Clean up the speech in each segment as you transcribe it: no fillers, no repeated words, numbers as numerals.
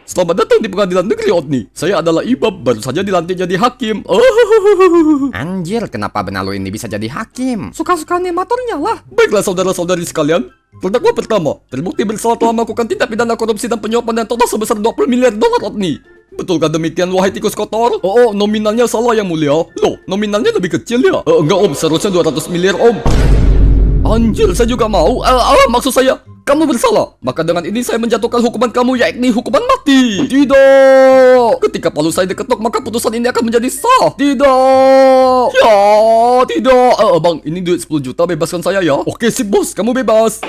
Selamat datang di pengadilan negeri Otni. Saya adalah Ibab, baru saja dilantik jadi hakim. Anjir, kenapa benar lo ini bisa jadi hakim? Suka-suka animatornya lah. Baiklah saudara-saudari sekalian. Terdakwa pertama, terbukti bersalah telah melakukan tindak pidana korupsi dan penyuapan yang total sebesar 20 miliar dolar Otni. Betulkah demikian wahai tikus kotor? Oh, nominalnya salah yang mulia. Loh, nominalnya lebih kecil ya? Enggak om, seharusnya 200 miliar om. Anjir, saya juga mau. Maksud saya, kamu bersalah. Maka dengan ini saya menjatuhkan hukuman kamu, yakni hukuman mati. Tidak. Ketika palu saya diketuk, maka putusan ini akan menjadi sah. Tidak. Ya, tidak. Bang, ini duit 10 juta, bebaskan saya ya. Oke sip bos, kamu bebas.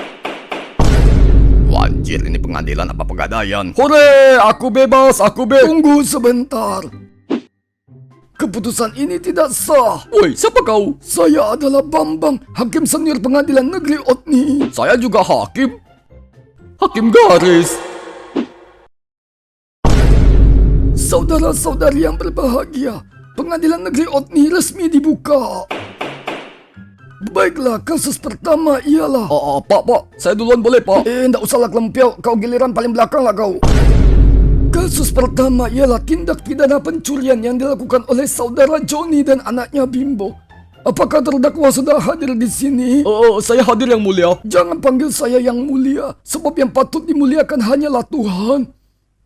Anjir, ini pengadilan apa pegadaian? Hore, aku bebas, Tunggu sebentar. Keputusan ini tidak sah. Woi, siapa kau? Saya adalah Bambang, Hakim Senior Pengadilan Negeri Otni. Saya juga hakim. Hakim garis. Saudara-saudari yang berbahagia, Pengadilan Negeri Otni resmi dibuka. Baiklah, kasus pertama ialah... Pak, saya duluan boleh, Pak? Ndak usahlah kelempiau, kau giliran paling belakang lah kau. Kasus pertama ialah tindak pidana pencurian yang dilakukan oleh saudara Johnny dan anaknya Bimbo. Apakah terdakwa sudah hadir di sini? Saya hadir yang mulia. Jangan panggil saya yang mulia, sebab yang patut dimuliakan hanyalah Tuhan.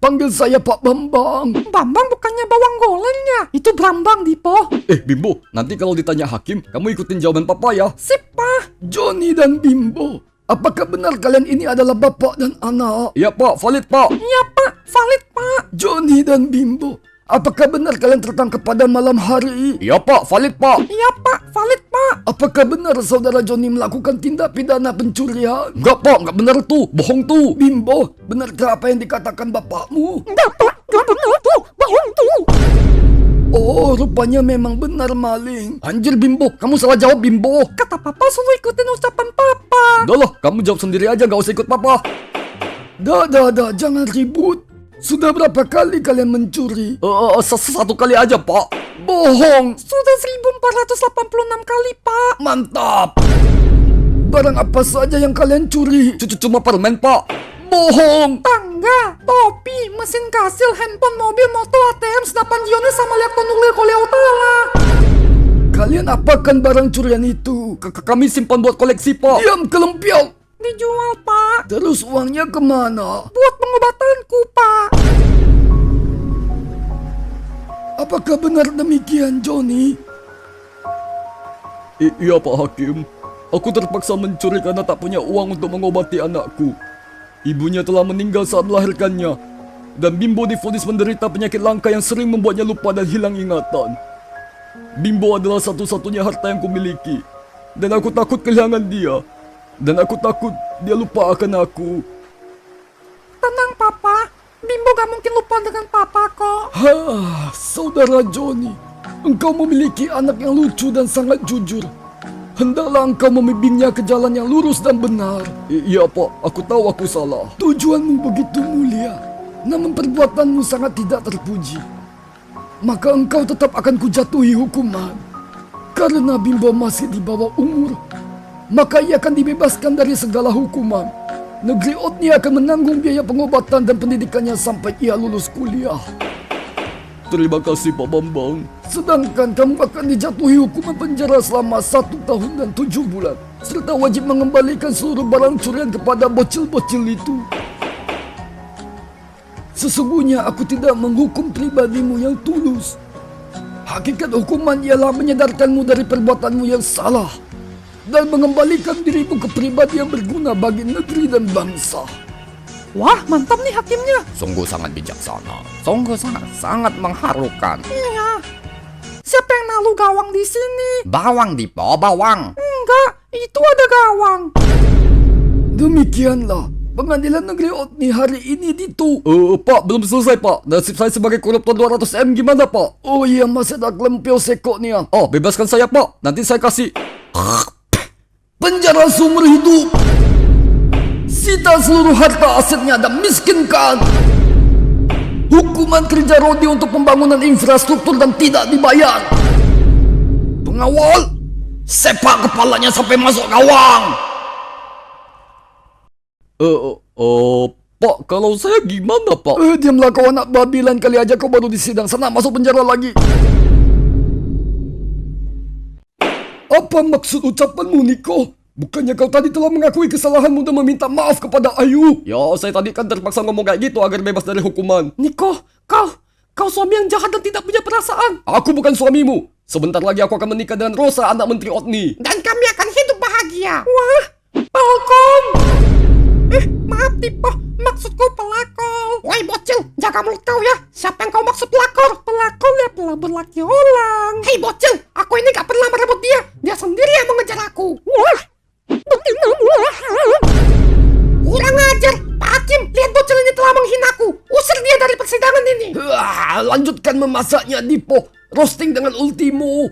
Panggil saya Pak Bambang. Bambang bukannya bawang gorengnya. Itu Brambang, Dipo. Bimbo, nanti kalau ditanya hakim, kamu ikutin jawaban papa ya. Sip, Pak. Johnny dan Bimbo, apakah benar kalian ini adalah bapak dan anak? Iya, Pak, valid, Pak. Iya, Pak. Valid, Pak. Johnny dan Bimbo, apakah benar kalian tertangkap pada malam hari? Iya, Pak, valid, Pak. Iya, Pak. Valid, Pak. Apakah benar saudara Johnny melakukan tindak pidana pencurian? Enggak, Pak, enggak benar tuh. Bohong tuh. Bimbo, benarkah apa yang dikatakan bapakmu? Enggak, Pak. Enggak benar tuh. Bohong tuh. Oh, rupanya memang benar maling. Anjir, Bimbo, kamu salah jawab, Bimbo. Kata Papa suruh ikutin ucapan Papa. Udah lah, kamu jawab sendiri aja, gak usah ikut papa. Dah, jangan ribut. Sudah berapa kali kalian mencuri? Satu kali aja, Pak. Bohong. Sudah 1486 kali, Pak. Mantap. Barang apa saja yang kalian curi? Cuma permen, Pak. Bohong. Tangga, topi, mesin kasil, handphone, mobil, motor, ATM, senapan Dionis sama laptop nuklir Koleotala. Kalian apakan barang curian itu? Kami simpan buat koleksi, Pak. Diam, kelempiau. Dijual, Pak. Terus uangnya kemana? Buat pengobatanku, Pak. Apakah benar demikian, Johnny? Iya, Pak Hakim. Aku terpaksa mencuri karena tak punya uang untuk mengobati anakku. Ibunya telah meninggal saat melahirkannya. Dan Bimbo divonis menderita penyakit langka yang sering membuatnya lupa dan hilang ingatan. Bimbo adalah satu-satunya harta yang kumiliki. Dan aku takut kehilangan dia. Dan aku takut dia lupa akan aku. Tenang, Papa. Bimbo gak mungkin lupa dengan Papa kok. Saudara Johnny, engkau memiliki anak yang lucu dan sangat jujur. Hendaklah engkau membimbingnya ke jalan yang lurus dan benar. Iya, Pak. Aku tahu aku salah. Tujuanmu begitu mulia, namun perbuatanmu sangat tidak terpuji. Maka engkau tetap akan kujatuhi hukuman. Karena Bimbo masih di bawah umur, maka ia akan dibebaskan dari segala hukuman. Negeri Otni akan menanggung biaya pengobatan dan pendidikannya sampai ia lulus kuliah. Terima kasih, Pak Bambang. Sedangkan kamu akan dijatuhi hukuman penjara selama 1 tahun dan 7 bulan. Serta wajib mengembalikan seluruh barang curian kepada bocil-bocil itu. Sesungguhnya aku tidak menghukum pribadimu yang tulus. Hakikat hukuman ialah menyadarkanmu dari perbuatanmu yang salah dan mengembalikan dirimu ke pribadi yang berguna bagi negeri dan bangsa. Wah, mantap nih hakimnya. Sungguh sangat bijaksana. Sungguh sangat mengharukan. Iya. Siapa yang naruh gawang di sini? Bawang, Dipo, bawang. Enggak, itu ada gawang. Demikianlah Pengadilan Negeri Otni hari ini Ditu. Pak, belum selesai, Pak. Nasib saya sebagai koruptor 200M gimana, Pak? Oh iya, masih ada kelempiau sekoknya. Oh, bebaskan saya, Pak. Nanti saya kasih. Penjara seumur hidup. Sita seluruh harta asetnya dan miskinkan. Hukuman kerja rodi untuk pembangunan infrastruktur dan tidak dibayar. Pengawal, sepak kepalanya sampai masuk gawang. Pak, kalau saya gimana, Pak? Diamlah kau anak babi, lain kali aja kau baru disidang. Sana masuk penjara lagi. Apa maksud ucapanmu, Niko? Bukannya kau tadi telah mengakui kesalahanmu dan meminta maaf kepada Ayu? Ya, saya tadi kan terpaksa ngomong kayak gitu agar bebas dari hukuman. Niko, kau suami yang jahat dan tidak punya perasaan. Aku bukan suamimu. Sebentar lagi aku akan menikah dengan Rosa, anak Menteri Otni. Dan kami akan hidup bahagia. Wah, Falcon. Maaf Tipo, maksudku pelakor. Woi bocil, jaga mulut kau ya. Siapa yang kau maksud pelakor? Pelakor ya telah berlaki ulang. Hei bocil, aku ini gak pernah merebut dia. Dia sendiri yang mengejar aku. Wah. Kurang ajar, Pak Hakim, lihat bocil ini telah menghinaku. Usir dia dari persidangan ini. Lanjutkan memasaknya, Dipo. Roasting dengan ultimo.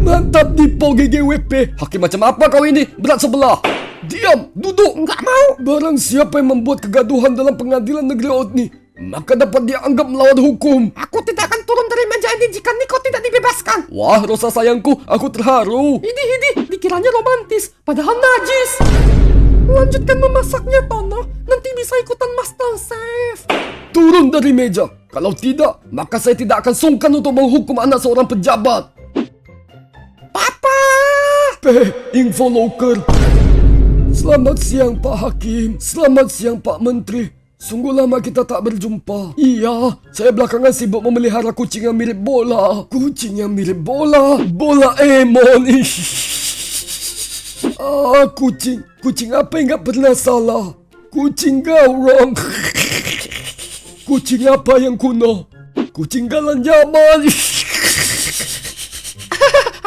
Mantap, Dipo GGWP. Hakim macam apa kau ini? Berat sebelah. Diam, duduk. Nggak mau. Barang siapa yang membuat kegaduhan dalam pengadilan negeri Otni, maka dapat dianggap melawan hukum. Aku tidak akan turun dari meja ini jika Niko tidak dibebaskan. Wah, Rosa sayangku, aku terharu. Ini, dikiranya romantis, padahal najis. Lanjutkan memasaknya, Tono. Nanti bisa ikutan Masterchef. Turun dari meja. Kalau tidak, maka saya tidak akan sungkan untuk menghukum anak seorang pejabat. Papa! Info loker. Selamat siang Pak Hakim. Selamat siang Pak Menteri. Sungguh lama kita tak berjumpa. Iya, saya belakangan sibuk memelihara kucing yang mirip bola. Kucing yang mirip bola. Bola Emon. Kucing apa yang gak pernah salah? Kucing gaurong. Kucing apa yang kuno? Kucing galan zaman.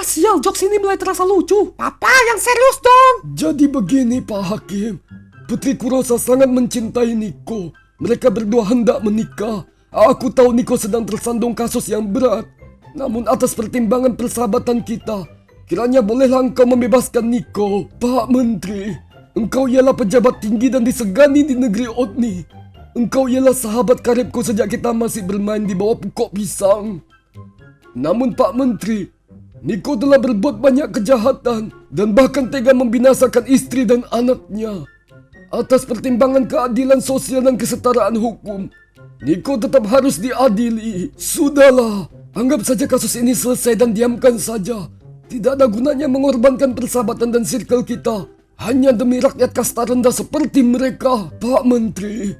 Sial, jokes ini mulai terasa lucu. Papa, yang serius dong. Jadi begini Pak Hakim. Putriku Rosa sangat mencintai Niko. Mereka berdua hendak menikah. Aku tahu Niko sedang tersandung kasus yang berat. Namun atas pertimbangan persahabatan kita, kiranya bolehlah engkau membebaskan Niko. Pak Menteri, engkau ialah pejabat tinggi dan disegani di negeri Otni. Engkau ialah sahabat karibku sejak kita masih bermain di bawah pokok pisang. Namun Pak Menteri, Niko telah berbuat banyak kejahatan dan bahkan tega membinasakan istri dan anaknya. Atas pertimbangan keadilan sosial dan kesetaraan hukum, Niko tetap harus diadili. Sudahlah, anggap saja kasus ini selesai dan diamkan saja. Tidak ada gunanya mengorbankan persahabatan dan circle kita hanya demi rakyat kasta rendah seperti mereka. Pak Menteri,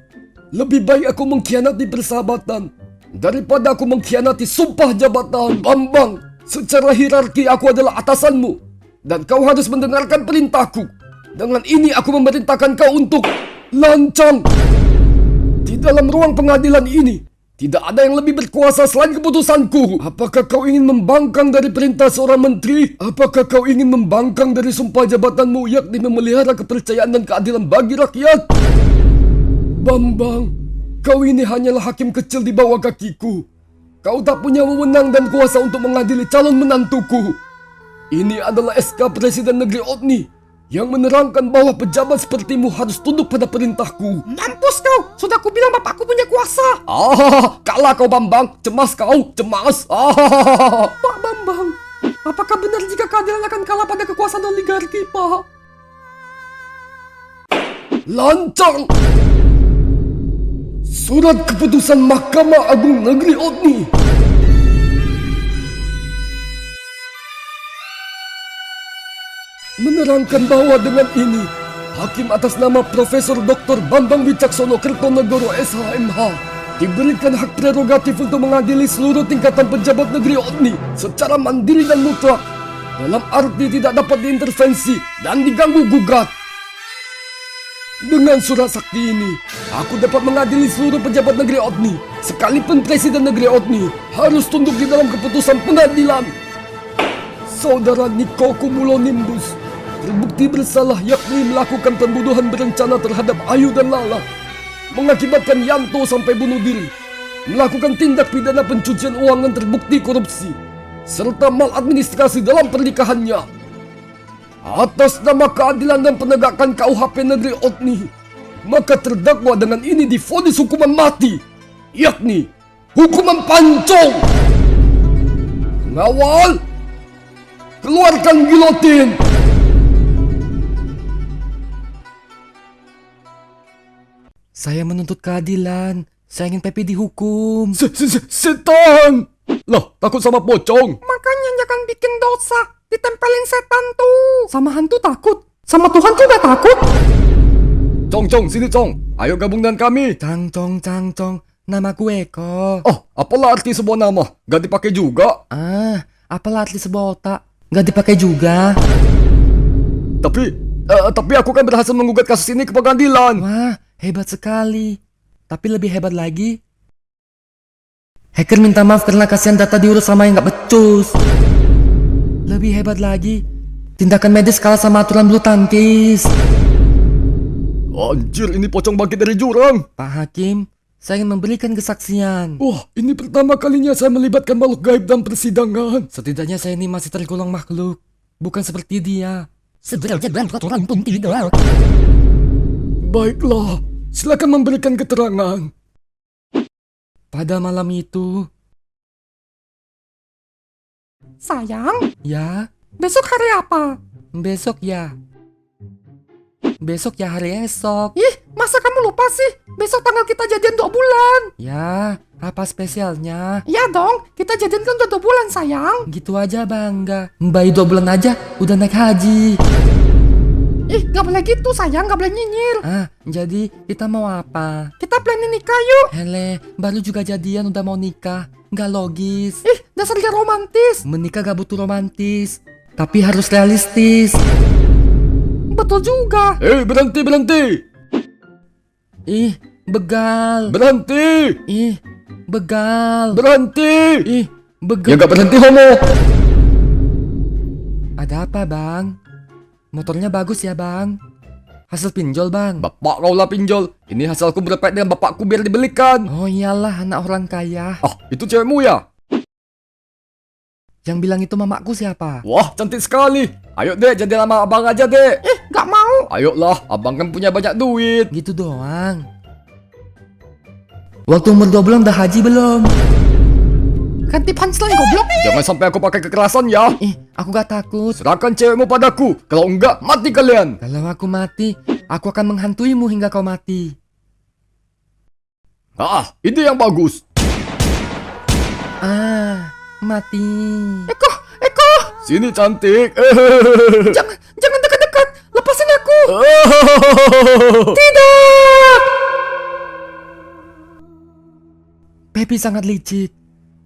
lebih baik aku mengkhianati persahabatan daripada aku mengkhianati sumpah jabatan. Bambang, secara hierarki aku adalah atasanmu dan kau harus mendengarkan perintahku. Dengan ini aku memerintahkan kau untuk lancang. Di dalam ruang pengadilan ini tidak ada yang lebih berkuasa selain keputusanku. Apakah kau ingin membangkang dari perintah seorang menteri? Apakah kau ingin membangkang dari sumpah jabatanmu, yakni memelihara kepercayaan dan keadilan bagi rakyat? Bambang, kau ini hanyalah hakim kecil di bawah kakiku. Kau tak punya wewenang dan kuasa untuk mengadili calon menantuku. Ini adalah SK Presiden Negeri Otni yang menerangkan bahwa pejabat sepertimu harus tunduk pada perintahku. Mampus kau, sudah ku bilang bapakku punya kuasa. Kalah kau Bambang, cemas kau, cemas. Pak Bambang, apakah benar jika keadilan akan kalah pada kekuasaan oligarki, Pak? Lancang! Surat keputusan Mahkamah Agung Negeri Otni. Menerangkan bahwa dengan ini, Hakim atas nama Profesor Dr. Bambang Wicaksono Kertonegoro SHMH diberikan hak prerogatif untuk mengadili seluruh tingkatan pejabat negeri Otni secara mandiri dan mutlak, dalam arti tidak dapat diintervensi dan diganggu gugat. Dengan surat sakti ini, aku dapat mengadili seluruh pejabat negeri Otni, sekalipun Presiden negeri Otni harus tunduk di dalam keputusan pengadilan. Saudara Niko Cumulonimbus terbukti bersalah, yakni melakukan pembunuhan berencana terhadap Ayu dan Lala, mengakibatkan Yanto sampai bunuh diri, melakukan tindak pidana pencucian uang dan terbukti korupsi, serta maladministrasi dalam pernikahannya. Atas nama keadilan dan penegakan KUHP negeri Otni, maka terdakwa dengan ini divonis hukuman mati, yakni hukuman pancong. Pengawal, keluarkan gilotin. Saya menuntut keadilan. Saya ingin Pepe dihukum. Setan! Lah, takut sama pocong? Makanya jangan bikin dosa. Ditempelin setan tuh. Sama hantu takut. Sama Tuhan juga takut. Cong, sini Cong. Ayo gabung dengan kami. Cangcong. Namaku Eko. Oh, apalah arti sebuah nama? Gak dipakai juga. Apalah arti sebuah otak? Gak dipakai juga. Tapi aku kan berhasil menggugat kasus ini ke pengadilan. Wah, hebat sekali. Tapi lebih hebat lagi, hacker minta maaf karena kasihan data diurus sama yang gak becus. Lebih hebat lagi, tindakan medis kalah sama aturan bulu tangkis. Anjir, ini pocong bangkit dari jurang. Pak Hakim, saya ingin memberikan kesaksian. Wah, ini pertama kalinya saya melibatkan makhluk gaib dalam persidangan. Setidaknya saya ini masih tergolong makhluk, bukan seperti dia. Sebenarnya orang pun tidak. Baiklah, silakan memberikan keterangan. Pada malam itu, Sayang, ya, besok hari apa? besok ya hari esok. Ih, masa kamu lupa sih? Besok tanggal kita jadian 2 bulan. Ya, apa spesialnya? Ya dong, kita jadian kan udah 2 bulan sayang. Gitu aja bangga. Bayi 2 bulan aja udah naik haji. Ih, gak boleh gitu sayang, gak boleh nyinyir. Jadi kita mau apa? Kita planning nikah yuk. Hele, baru juga jadian udah mau nikah. Nggak logis. Ih, dasar dia romantis. Menikah gak butuh romantis, tapi harus realistis. Betul juga. Berhenti. Ih, begal. Berhenti. Ih, begal. Berhenti. Ih, Ya begal. gak berhenti homo. Ada apa bang? Motornya bagus ya bang? Hasil pinjol bang? Bapak kau lah pinjol. Ini hasilku berpet dengan bapakku biar dibelikan. Oh iyalah, anak orang kaya. Itu cewekmu ya? Yang bilang itu mamaku siapa? Wah, cantik sekali. Ayo dek, jadi sama abang aja dek. Gak mau. Ayolah, abang kan punya banyak duit. Gitu doang. Waktu umur 2 bulan udah haji belum? Ganti punchline goblok. Jangan sampai aku pakai kekerasan ya. Aku gak takut. Serahkan cewekmu padaku. Kalau enggak, mati kalian. Kalau aku mati, aku akan menghantuimu hingga kau mati. Ide yang bagus. Mati. Eko. Sini cantik. Jangan dekat-dekat. Lepasin aku. Tidak. Pepe sangat licik.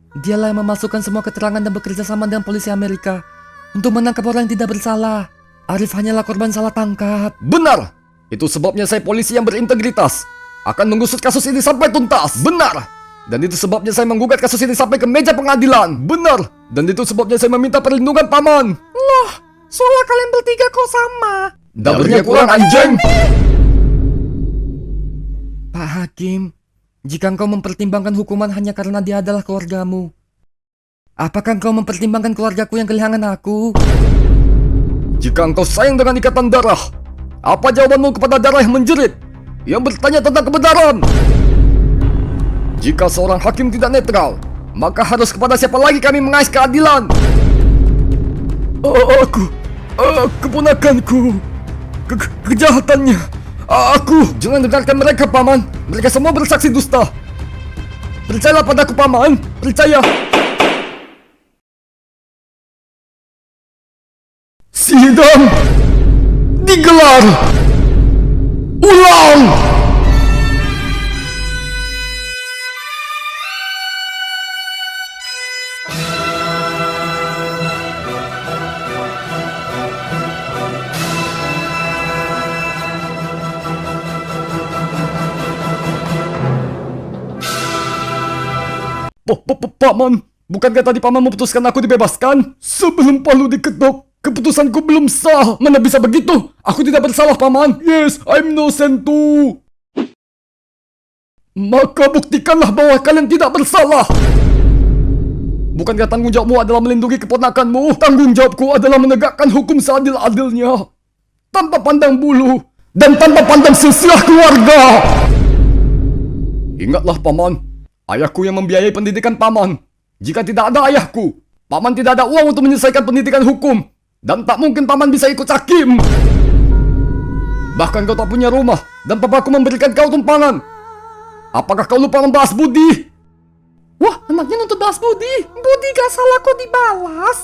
Dialah yang memasukkan semua keterangan dan bekerja sama dengan polisi Amerika untuk menangkap orang yang tidak bersalah. Arif hanyalah korban salah tangkap. Benar. Itu sebabnya saya polisi yang berintegritas. Akan mengusut kasus ini sampai tuntas. Benar. Dan itu sebabnya saya menggugat kasus ini sampai ke meja pengadilan. Benar. Dan itu sebabnya saya meminta perlindungan paman. Loh, soalnya kalian bertiga kok sama. Dapurnya kurang anjing. Pak Hakim, jika engkau mempertimbangkan hukuman hanya karena dia adalah keluargamu, apakah engkau mempertimbangkan keluargaku yang kehilangan aku? Jika engkau sayang dengan ikatan darah, apa jawabanmu kepada darah yang menjerit, yang bertanya tentang kebenaran? Jika seorang hakim tidak netral, maka harus kepada siapa lagi kami mengais keadilan? Keponakanku, kejahatannya. Jangan dengarkan mereka, paman. Mereka semua bersaksi dusta. Percayalah padaku, paman. Percaya. Sidang digelar ulang. Paman, bukankah tadi paman memutuskan aku dibebaskan? Sebelum palu diketuk, keputusanku belum sah. Mana bisa begitu? Aku tidak bersalah, paman. Yes, I'm innocent too. Maka buktikanlah bahwa kalian tidak bersalah. Bukankah tanggung jawabmu adalah melindungi keponakanmu? Tanggung jawabku adalah menegakkan hukum seadil-adilnya, tanpa pandang bulu dan tanpa pandang silsilah keluarga. Ingatlah, paman. Ayahku yang membiayai pendidikan paman. Jika tidak ada ayahku, paman tidak ada uang untuk menyelesaikan pendidikan hukum. Dan tak mungkin paman bisa ikut hakim. Bahkan kau tak punya rumah dan papaku memberikan kau tumpangan. Apakah kau lupa membahas budi? Wah, anaknya nuntut balas budi. Budi gak salah kok dibalas.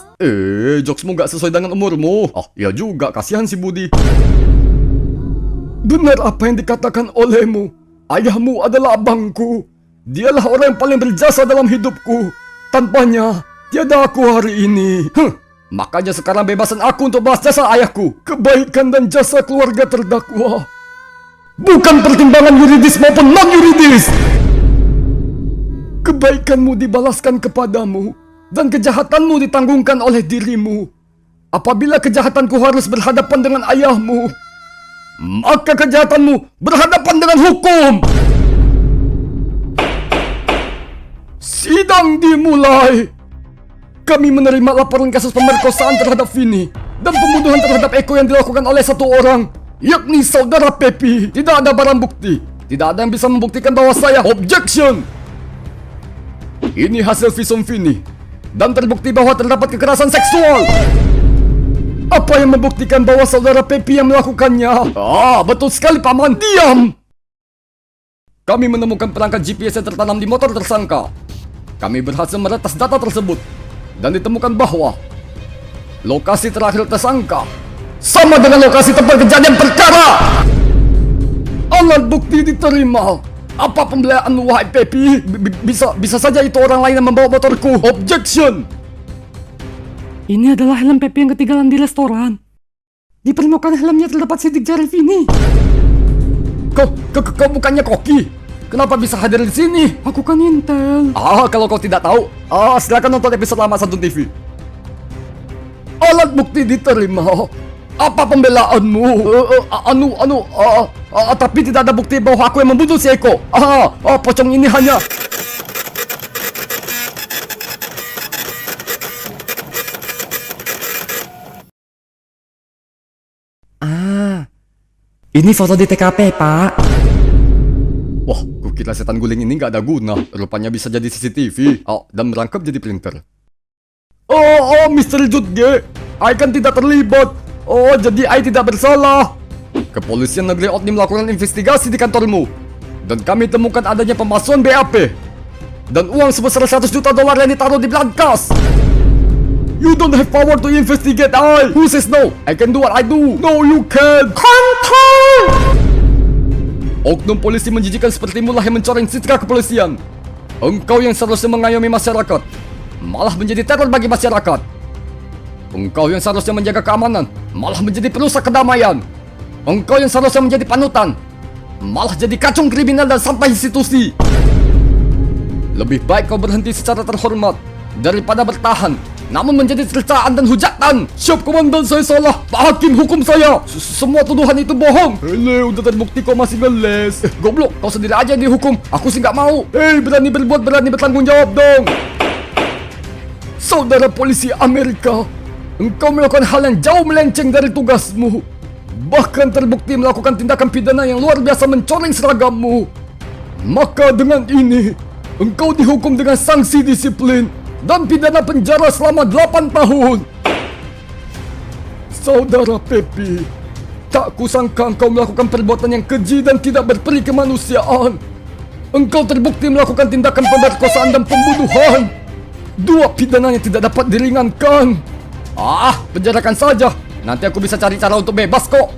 Jokesmu gak sesuai dengan umurmu. Oh, iya juga, kasihan si Budi. Benar apa yang dikatakan olehmu. Ayahmu adalah abangku. Dialah orang yang paling berjasa dalam hidupku. Tanpanya, tiada aku hari ini. Makanya sekarang bebasan aku untuk bahas jasa ayahku. Kebaikan dan jasa keluarga terdakwa bukan pertimbangan yuridis maupun non-yuridis. Kebaikanmu dibalaskan kepadamu dan kejahatanmu ditanggungkan oleh dirimu. Apabila kejahatanku harus berhadapan dengan ayahmu, maka kejahatanmu berhadapan dengan hukum. Sidang dimulai. Kami menerima laporan kasus pemerkosaan terhadap Vini dan pembunuhan terhadap Eko yang dilakukan oleh satu orang, yakni saudara Pepi. Tidak ada barang bukti. Tidak ada yang bisa membuktikan bahwa saya Objection! Ini hasil visum Vini dan terbukti bahwa terdapat kekerasan seksual. Apa yang membuktikan bahwa saudara Pepi yang melakukannya? Betul sekali, Paman. Diam! Kami menemukan perangkat GPS yang tertanam di motor tersangka. Kami berhasil meretas data tersebut dan ditemukan bahwa lokasi terakhir tersangka sama dengan lokasi tempat kejadian perkara. Alat bukti diterima. Apa pembelaan wahai Pepi? Bisa saja itu orang lain yang membawa motorku. Objection! Ini adalah helm Pepi yang ketinggalan di restoran. Di permukaan helmnya terdapat sidik jari Vini. Kau bukannya koki? Kenapa bisa hadir di sini? Aku kan intel. Kalau kau tidak tahu, silakan nonton episode lama Santun TV. Alat bukti diterima. Apa pembelaanmu? Tapi tidak ada bukti bahwa aku yang membunuh si Eko. Pocong ini hanya... Ini foto di TKP, Pak. Wah, kukira setan guling ini nggak ada guna. Rupanya bisa jadi CCTV. Dan merangkap jadi printer. Mr. Jutge, I kan tidak terlibat. Jadi I tidak bersalah. Kepolisian negeri Otni melakukan investigasi di kantormu. Dan kami temukan adanya pemalsuan BAP. Dan uang sebesar $100 juta yang ditaruh di berangkas. You don't have power to investigate I. Who says no? I can do what I do. No, you can't. Kontrol! Oknum polisi menjijikan sepertimu lah yang mencoreng citra kepolisian. Engkau yang seharusnya mengayomi masyarakat, malah menjadi teror bagi masyarakat. Engkau yang seharusnya menjaga keamanan, malah menjadi perusak kedamaian. Engkau yang seharusnya menjadi panutan, malah jadi kacung kriminal dan sampah institusi. Lebih baik kau berhenti secara terhormat daripada bertahan namun menjadi cercaan dan hujatan. Siap, komandan, saya salah. Pak Hakim, hukum saya. Semua tuduhan itu bohong. Hele, udah terbukti kau masih ngeles. Goblok, kau sendiri aja yang dihukum. Aku sih nggak mau. Berani berbuat, berani bertanggung jawab dong. Saudara polisi Amerika, engkau melakukan hal yang jauh melenceng dari tugasmu. Bahkan terbukti melakukan tindakan pidana yang luar biasa mencoreng seragammu. Maka dengan ini, engkau dihukum dengan sanksi disiplin dan pidana penjara selama 8 tahun. Saudara Pepi, tak kusangka engkau melakukan perbuatan yang keji dan tidak berperi kemanusiaan. Engkau terbukti melakukan tindakan pemerkosaan dan pembunuhan. 2 pidana yang tidak dapat diringankan. Penjarakan saja. Nanti aku bisa cari cara untuk bebas kok.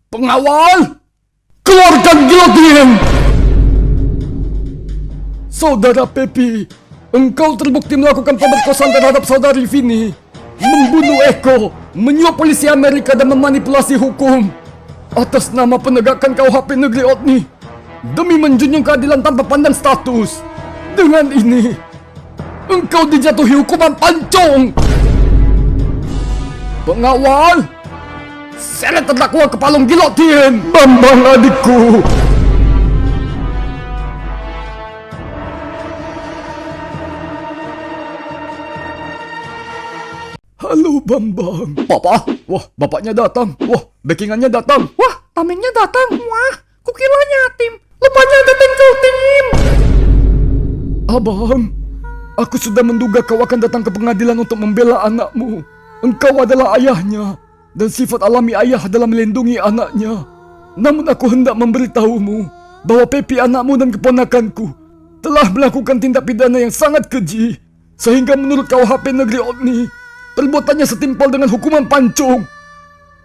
Pengawal, keluarkan gilotin! Saudara Pepi, engkau terbukti melakukan pemerkosaan terhadap saudari Vini, membunuh Eko, menyuap polisi Amerika dan memanipulasi hukum atas nama penegakan KUHP negeri Otni demi menjunjung keadilan tanpa pandang status. Dengan ini, engkau dijatuhi hukuman pancung. Pengawal, seret terdakwa ke palung gilotin. Bambang adikku. Halo Bambang. Papa, wah bapaknya datang. Wah, backingannya datang. Wah, tamengnya datang. Wah, kukiranya tim. Lupanya ada tackle tim. Abang, aku sudah menduga kau akan datang ke pengadilan untuk membela anakmu. Engkau adalah ayahnya. dan sifat alami ayah dalam melindungi anaknya. Namun aku hendak memberitahumu bahwa Pepi anakmu dan keponakanku telah melakukan tindak pidana yang sangat keji, sehingga menurut KUHP Negeri Otni, perbuatannya setimpal dengan hukuman pancung.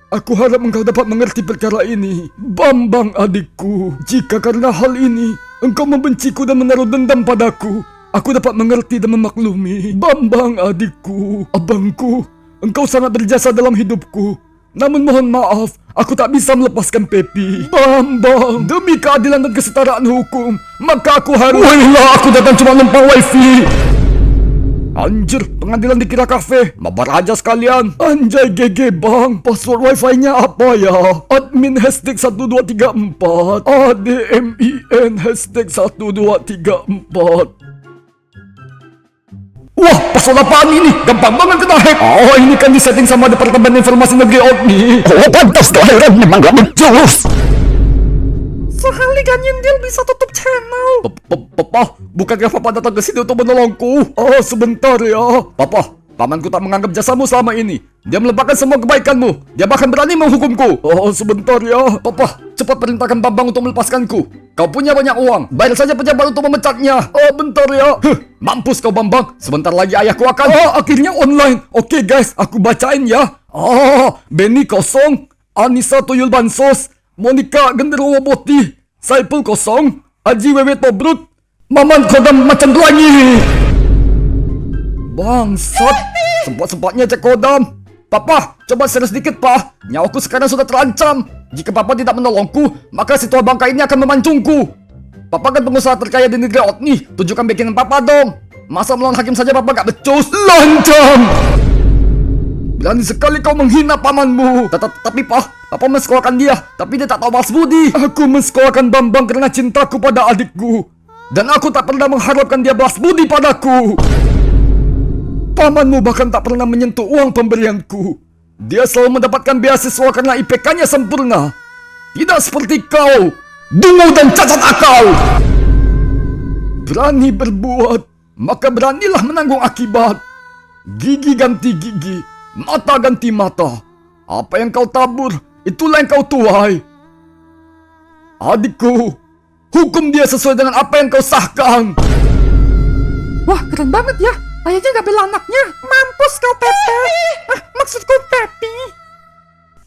Aku harap engkau dapat mengerti perkara ini, Bambang adikku. Jika karena hal ini engkau membenciku dan menaruh dendam padaku, aku dapat mengerti dan memaklumi. Bambang adikku, abangku, engkau sangat berjasa dalam hidupku. Namun mohon maaf, aku tak bisa melepaskan Pepi. Bambang, demi keadilan dan kesetaraan hukum, maka aku harus... Wailah, aku datang cuma numpang wifi. Anjir, pengadilan dikira kafe. Mabar aja sekalian. Anjay GG bang. Password wifi-nya apa ya? Admin hashtag 1234. ADMIN hashtag 1234. Wah, password apaan ini? Gampang banget kena hack. Oh, ini kan disetting sama Departemen Informasi Negeri Otni. Oh, pantas kelahiran memang gak becus. Sekali ganyan deal bisa tutup channel. Papa, bukankah Papa datang ke sini untuk menolongku? Oh, sebentar ya. Papa, pamanku tak menganggap jasamu selama ini. Dia melupakan semua kebaikanmu. Dia bahkan berani menghukumku. Oh, sebentar ya. Papa, cepat perintahkan Bambang untuk melepaskanku. Kau punya banyak uang. Bayar saja pejabat untuk memecatnya. Oh, bentar ya. Mampus kau Bambang. Sebentar lagi ayahku akan... Oh, akhirnya online. Oke guys, aku bacain ya. Oh, Benny kosong. Anissa Tuyul Bansos. Monica Genderuwo Boti, Saipul kosong, Aji Wewe Tobrut, Maman Kodam Macan Pelangi. Bangsat, sempat-sempatnya cek kodam. Papa, coba serius dikit pak. Nyawaku sekarang sudah terancam. Jika papa tidak menolongku, maka si tua bangka ini akan memancungku. Papa kan pengusaha terkaya di negeri Otni. Tunjukkan bikinan papa dong. Masa melawan hakim saja papa gak becus? Lancam. Berani sekali kau menghina pamanmu. Tapi Papa mensekolahkan dia, tapi dia tak tahu balas budi. Aku mensekolahkan Bambang karena cintaku pada adikku. Dan aku tak pernah mengharapkan dia balas budi padaku. Pamanmu bahkan tak pernah menyentuh uang pemberianku. Dia selalu mendapatkan beasiswa karena IPK-nya sempurna. Tidak seperti kau, dungu dan cacat akal. Berani berbuat, maka beranilah menanggung akibat. Gigi ganti gigi, mata ganti mata. Apa yang kau tabur, itulah yang kau tuai. Adikku, hukum dia sesuai dengan apa yang kau sahkan. Wah, keren banget ya. Ayahnya gak bela anaknya. Mampus kau, Pepe. Maksudku Pepi.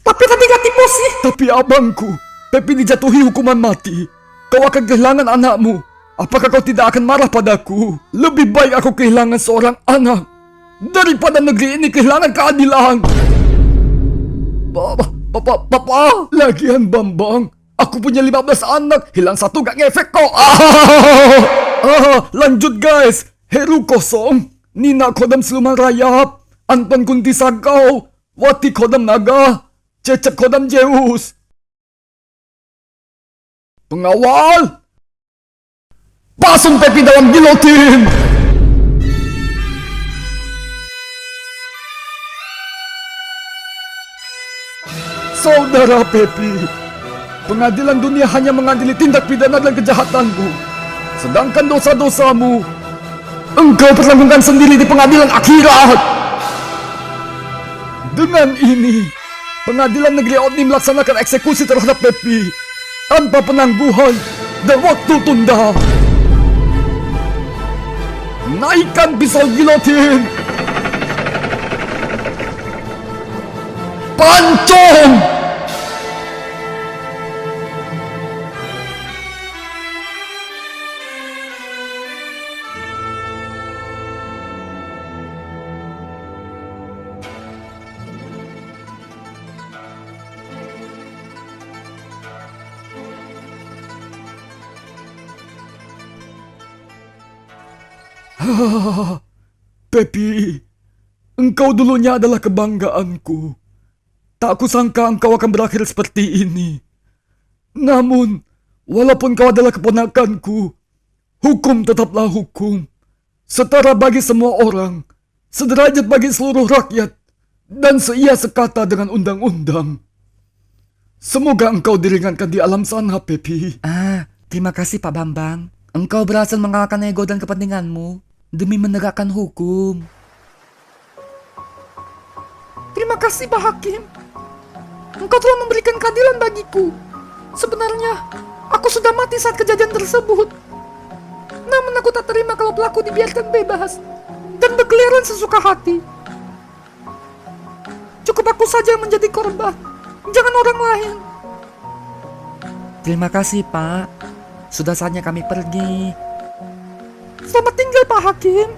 Tapi tadi gak tipu sih. Tapi abangku, Pepi dijatuhi hukuman mati. Kau akan kehilangan anakmu. Apakah kau tidak akan marah padaku? Lebih baik aku kehilangan seorang anak daripada negeri ini kehilangan keadilan. Papa, lagian Bambang, aku punya 15 anak, hilang satu gak ngefek kok. Lanjut guys. Heru kosong, Nina Kodam Siluman Rayap, Anton Kunti Sagau, Wati Kodam Naga, Cecep Kodam Zeus. Pengawal, pasung Pepi dalam gilotin. Saudara Pepi, pengadilan dunia hanya mengadili tindak pidana dan kejahatanmu. Sedangkan dosa-dosamu, engkau perlakukan sendiri di pengadilan akhirat. Dengan ini, pengadilan negeri Otni melaksanakan eksekusi terhadap Pepi tanpa penangguhan dan waktu tunda. Naikkan pisau gilotin. Pancung! Pepi, engkau dulunya adalah kebanggaanku. Tak kusangka engkau akan berakhir seperti ini. Namun, walaupun kau adalah keponakanku, hukum tetaplah hukum. Setara bagi semua orang, sederajat bagi seluruh rakyat, dan seia sekata dengan undang-undang. Semoga engkau diringankan di alam sana, Pepi. Terima kasih Pak Bambang. Engkau berhasil mengalahkan ego dan kepentinganmu demi menegakkan hukum. Terima kasih Pak Hakim. Engkau telah memberikan keadilan bagiku. Sebenarnya, aku sudah mati saat kejadian tersebut. Namun aku tak terima kalau pelaku dibiarkan bebas dan berkeliaran sesuka hati. Cukup aku saja yang menjadi korban, jangan orang lain. Terima kasih, Pak. Sudah saatnya kami pergi. Selamat tinggal, Pak Hakim.